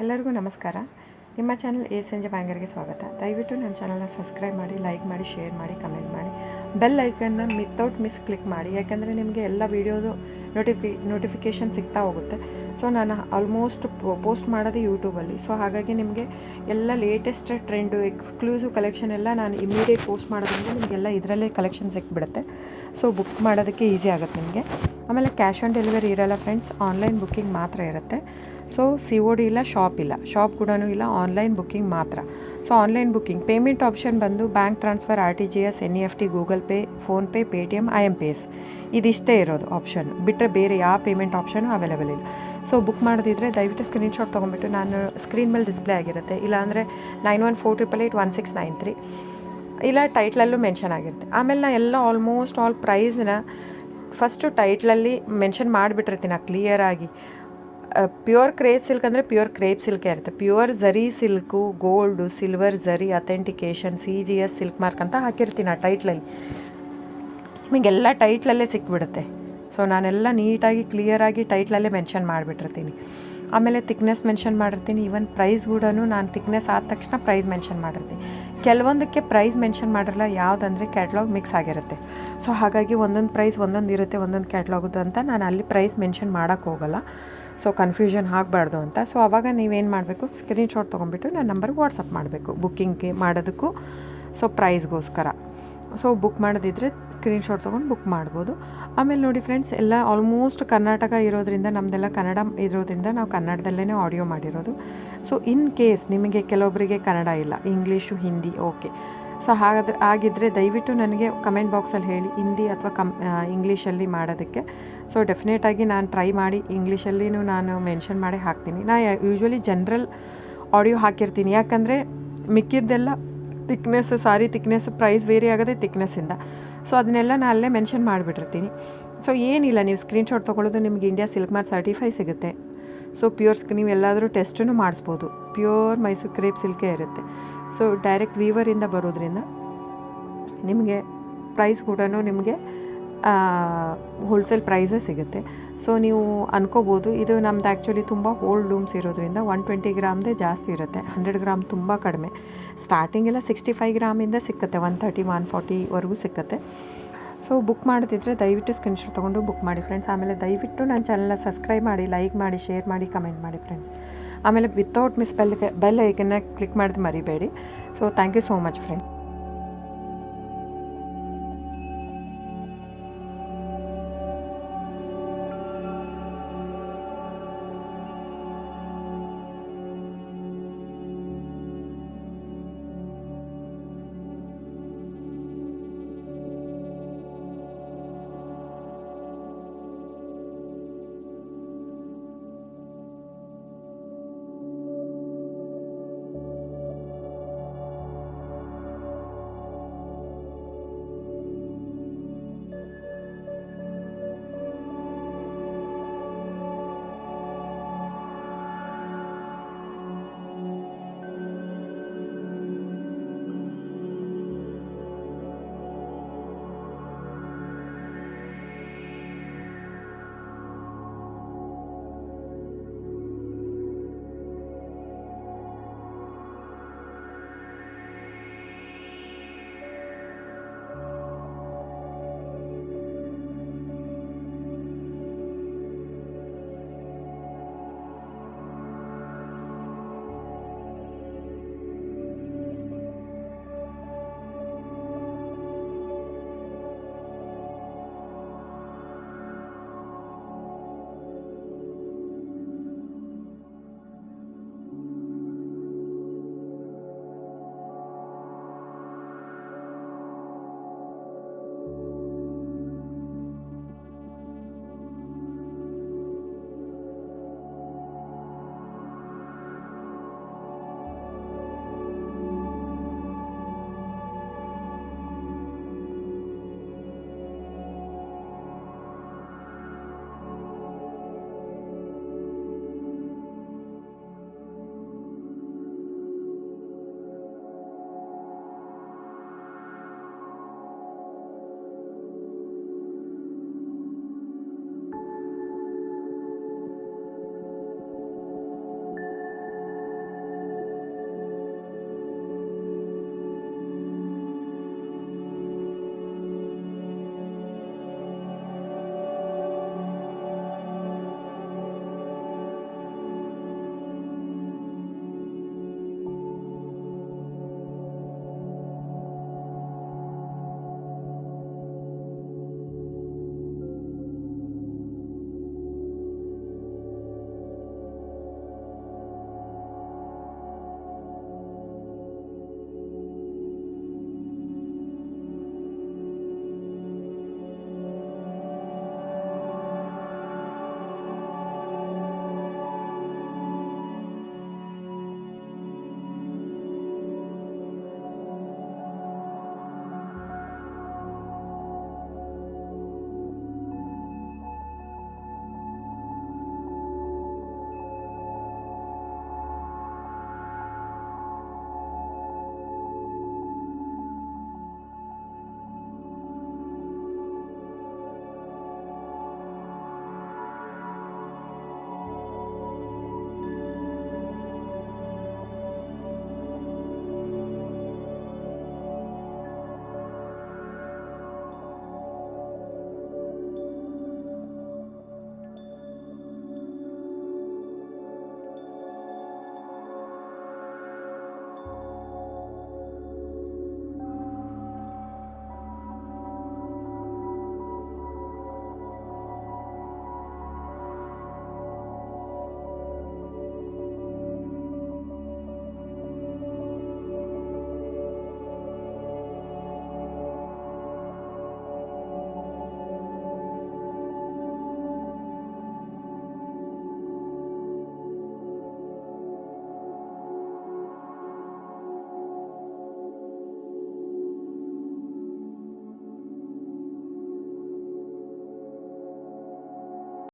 ಎಲ್ಲರಿಗೂ ನಮಸ್ಕಾರ. ನಿಮ್ಮ ಚಾನಲ್ ASNJ ಬ್ಯಾಂಗರ್ಗೆ ಸ್ವಾಗತ. ದಯವಿಟ್ಟು ನನ್ನ ಚಾನಲ್ನ ಸಬ್ಸ್ಕ್ರೈಬ್ ಮಾಡಿ, ಲೈಕ್ ಮಾಡಿ, ಶೇರ್ ಮಾಡಿ, ಕಮೆಂಟ್ ಮಾಡಿ, ಬೆಲ್ ಐಕನ್ನ ವಿತೌಟ್ ಮಿಸ್ ಕ್ಲಿಕ್ ಮಾಡಿ. ಯಾಕೆಂದರೆ ನಿಮಗೆ ಎಲ್ಲ ವೀಡಿಯೋದು ನೋಟಿಫಿಕೇಷನ್ ಸಿಗ್ತಾ ಹೋಗುತ್ತೆ. ಸೊ ನಾನು ಆಲ್ಮೋಸ್ಟ್ ಪೋಸ್ಟ್ ಮಾಡೋದು ಯೂಟ್ಯೂಬಲ್ಲಿ. ಸೊ ಹಾಗಾಗಿ ನಿಮಗೆ ಎಲ್ಲ ಲೇಟೆಸ್ಟ್ ಟ್ರೆಂಡು, ಎಕ್ಸ್ಕ್ಲೂಸಿವ್ ಕಲೆಕ್ಷನ್ ಎಲ್ಲ ನಾನು ಇಮಿಡಿಯೇಟ್ ಪೋಸ್ಟ್ ಮಾಡೋದ್ರಿಂದ ನಿಮಗೆಲ್ಲ ಇದರಲ್ಲೇ ಕಲೆಕ್ಷನ್ ಸಿಕ್ಬಿಡುತ್ತೆ. ಸೊ ಬುಕ್ ಮಾಡೋದಕ್ಕೆ ಈಸಿ ಆಗುತ್ತೆ ನಿಮಗೆ. ಆಮೇಲೆ ಕ್ಯಾಶ್ ಆನ್ ಡೆಲಿವರಿ ಇರೋಲ್ಲ ಫ್ರೆಂಡ್ಸ್, ಆನ್ಲೈನ್ ಬುಕ್ಕಿಂಗ್ ಮಾತ್ರ ಇರುತ್ತೆ. ಸೊ COD ಇಲ್ಲ, ಶಾಪ್ ಕೂಡ ಇಲ್ಲ, ಆನ್ಲೈನ್ ಬುಕ್ಕಿಂಗ್ ಮಾತ್ರ. So online booking payment option ಬಂದು bank transfer, RTGS, NEFT, Google Pay, PhonePe, Paytm, IMPS ಇದಿಷ್ಟೇ ಇರೋದು ಆಪ್ಷನ್. ಬಿಟ್ಟರೆ ಬೇರೆ ಯಾವ ಪೇಮೆಂಟ್ ಆಪ್ಷನು ಅವೈಲೇಬಲ್ ಇಲ್ಲ. ಸೊ ಬುಕ್ ಮಾಡೋದಿದ್ರೆ ದಯವಿಟ್ಟು ಸ್ಕ್ರೀನ್ಶಾಟ್ ತೊಗೊಂಬಿಟ್ಟು ನಾನು ಸ್ಕ್ರೀನ್ ಮೇಲೆ ಡಿಸ್ಪ್ಲೇ ಆಗಿರುತ್ತೆ, ಇಲ್ಲಾಂದರೆ 9148881693 ಇಲ್ಲ ಟೈಟ್ಲಲ್ಲೂ ಮೆನ್ಷನ್ ಆಗಿರುತ್ತೆ. ಆಮೇಲೆ ನಾನು ಎಲ್ಲ ಆಲ್ಮೋಸ್ಟ್ ಆಲ್ ಪ್ರೈಸ್ನ ಫಸ್ಟು ಟೈಟ್ಲಲ್ಲಿ ಮೆನ್ಷನ್ ಮಾಡಿಬಿಟ್ಟಿರ್ತೀನಿ ಕ್ಲಿಯರಾಗಿ. ಪ್ಯೂರ್ ಕ್ರೇಪ್ ಸಿಲ್ಕ್ ಅಂದರೆ ಪ್ಯೂರ್ ಕ್ರೇಪ್ ಸಿಲ್ಕೇ ಇರುತ್ತೆ. ಪ್ಯೂರ್ ಝರಿ ಸಿಲ್ಕು, ಗೋಲ್ಡು, ಸಿಲ್ವರ್ ಝರಿ, ಅಥೆಂಟಿಕೇಷನ್, CGS ಸಿಲ್ಕ್ ಮಾರ್ಕ್ ಅಂತ ಹಾಕಿರ್ತೀನಿ ಆ ಟೈಟ್ಲಲ್ಲಿ. ನಿಮಗೆಲ್ಲ ಟೈಟ್ಲಲ್ಲೇ ಸಿಕ್ಬಿಡುತ್ತೆ. ಸೊ ನಾನೆಲ್ಲ ನೀಟಾಗಿ ಕ್ಲಿಯರಾಗಿ ಟೈಟ್ಲಲ್ಲೇ ಮೆನ್ಷನ್ ಮಾಡಿಬಿಟ್ಟಿರ್ತೀನಿ. ಆಮೇಲೆ ತಿಕ್ನೆಸ್ ಮೆನ್ಷನ್ ಮಾಡಿರ್ತೀನಿ. ಈವನ್ ಪ್ರೈಸ್ ಕೂಡ ನಾನು ತಿಕ್ನೆಸ್ ಆದ ತಕ್ಷಣ ಪ್ರೈಸ್ ಮೆನ್ಷನ್ ಮಾಡಿರ್ತೀನಿ. ಕೆಲವೊಂದಕ್ಕೆ ಪ್ರೈಸ್ ಮೆನ್ಷನ್ ಮಾಡಿರಲ್ಲ, ಯಾವುದಂದರೆ ಕ್ಯಾಟ್ಲಾಗ್ ಮಿಕ್ಸ್ ಆಗಿರುತ್ತೆ. ಸೊ ಹಾಗಾಗಿ ಒಂದೊಂದು ಪ್ರೈಸ್ ಒಂದೊಂದು ಇರುತ್ತೆ, ಒಂದೊಂದು ಕ್ಯಾಟ್ಲಾಗದು ಅಂತ ನಾನು ಅಲ್ಲಿ ಪ್ರೈಸ್ ಮೆನ್ಷನ್ ಮಾಡೋಕ್ಕೆ ಹೋಗಲ್ಲ. ಸೊ ಕನ್ಫ್ಯೂಷನ್ ಆಗಬಾರ್ದು ಅಂತ. ಸೊ ಆವಾಗ ನೀವೇನು ಮಾಡಬೇಕು, ಸ್ಕ್ರೀನ್ಶಾಟ್ ತೊಗೊಂಬಿಟ್ಟು ನನ್ನ ನಂಬರ್ಗೆ ವಾಟ್ಸಪ್ ಮಾಡಬೇಕು ಬುಕ್ಕಿಂಗ್ಗೆ ಮಾಡೋದಕ್ಕೂ, ಸೊ ಪ್ರೈಸ್ಗೋಸ್ಕರ. ಸೊ ಬುಕ್ ಮಾಡೋದಿದ್ರೆ ಸ್ಕ್ರೀನ್ಶಾಟ್ ತೊಗೊಂಡು ಬುಕ್ ಮಾಡ್ಬೋದು. ಆಮೇಲೆ ನೋಡಿ ಫ್ರೆಂಡ್ಸ್, ಎಲ್ಲ ಆಲ್ಮೋಸ್ಟ್ ಕರ್ನಾಟಕ ಇರೋದ್ರಿಂದ, ನಮ್ಮದೆಲ್ಲ ಕನ್ನಡ ಇರೋದ್ರಿಂದ ನಾವು ಕನ್ನಡದಲ್ಲೇ ಆಡಿಯೋ ಮಾಡಿರೋದು. ಸೊ ಇನ್ ಕೇಸ್ ನಿಮಗೆ ಕೆಲವೊಬ್ಬರಿಗೆ ಕನ್ನಡ ಇಲ್ಲ, ಇಂಗ್ಲೀಷು, ಹಿಂದಿ, ಓಕೆ. ಸೊ ಆಗಿದ್ದರೆ ದಯವಿಟ್ಟು ನನಗೆ ಕಮೆಂಟ್ ಬಾಕ್ಸಲ್ಲಿ ಹೇಳಿ, ಹಿಂದಿ ಅಥವಾ ಇಂಗ್ಲೀಷಲ್ಲಿ ಮಾಡೋದಕ್ಕೆ. ಸೊ ಡೆಫಿನೆಟಾಗಿ ನಾನು ಟ್ರೈ ಮಾಡಿ ಇಂಗ್ಲೀಷಲ್ಲಿನೂ ನಾನು ಮೆನ್ಷನ್ ಮಾಡಿ ಹಾಕ್ತೀನಿ. ಯೂಶ್ವಲಿ ಜನರಲ್ ಆಡಿಯೋ ಹಾಕಿರ್ತೀನಿ, ಯಾಕಂದರೆ ಮಿಕ್ಕಿದ್ದೆಲ್ಲ ತಿಕ್ನೆಸ್, ಸಾರಿ ತಿಕ್ನೆಸ್ ಪ್ರೈಸ್ ವೇರಿ ಆಗೋದೇ ತಿಕ್ನೆಸ್ಸಿಂದ. ಸೊ ಅದನ್ನೆಲ್ಲ ನಾನು ಅಲ್ಲೇ ಮೆನ್ಷನ್ ಮಾಡಿಬಿಟ್ಟಿರ್ತೀನಿ. ಸೊ ಏನಿಲ್ಲ, ನೀವು ಸ್ಕ್ರೀನ್ಶಾಟ್ ತೊಗೊಳ್ಳೋದು, ನಿಮ್ಗೆ ಇಂಡಿಯಾ ಸಿಲ್ಕ್ ಮಾರ್ಕ್ ಸರ್ಟಿಫೈ ಸಿಗುತ್ತೆ. ಸೊ ನೀವು ಎಲ್ಲಾದರೂ ಟೆಸ್ಟನ್ನು ಮಾಡಿಸ್ಬೋದು. ಪ್ಯೂರ್ ಮೈಸೂರು ಕ್ರೇಪ್ ಸಿಲ್ಕೇ ಇರುತ್ತೆ. ಸೊ ಡೈರೆಕ್ಟ್ ವೀವರಿಂದ ಬರೋದ್ರಿಂದ ನಿಮಗೆ ಪ್ರೈಸ್ ಕೂಡ ನಿಮಗೆ ಹೋಲ್ಸೇಲ್ ಪ್ರೈಸೇ ಸಿಗುತ್ತೆ. ಸೊ ನೀವು ಅನ್ಕೋಬೋದು, ಇದು ನಮ್ದು ಆ್ಯಕ್ಚುಲಿ ತುಂಬ ಓಲ್ಡ್ ಲೂಮ್ಸ್ ಇರೋದ್ರಿಂದ 120 ಗ್ರಾಮ್ದೇ ಜಾಸ್ತಿ ಇರುತ್ತೆ, 100 ಗ್ರಾಮ್ ತುಂಬ ಕಡಿಮೆ. ಸ್ಟಾರ್ಟಿಂಗೆಲ್ಲ 65 ಗ್ರಾಮಿಂದ ಸಿಕ್ಕತ್ತೆ, 130, 140ವರೆಗೂ ಸಿಕ್ಕತ್ತೆ. ಸೊ ಬುಕ್ ಮಾಡೋದಿದ್ರೆ ದಯವಿಟ್ಟು ಸ್ಕ್ರೀನ್ಶಾಟ್ ತೊಗೊಂಡು ಬುಕ್ ಮಾಡಿ ಫ್ರೆಂಡ್ಸ್. ಆಮೇಲೆ ದಯವಿಟ್ಟು ನನ್ನ ಚಾನಲ್ನ ಸಬ್ಸ್ಕ್ರೈಬ್ ಮಾಡಿ, ಲೈಕ್ ಮಾಡಿ, ಶೇರ್ ಮಾಡಿ, ಕಮೆಂಟ್ ಮಾಡಿ ಫ್ರೆಂಡ್ಸ್. ಆಮೇಲೆ ವಿತೌಟ್ ಮಿಸ್ ಬೆಲ್ ಐಕನ್ನ ಕ್ಲಿಕ್ ಮಾಡೋದು ಮರಿಬೇಡಿ. So thank you so much friends.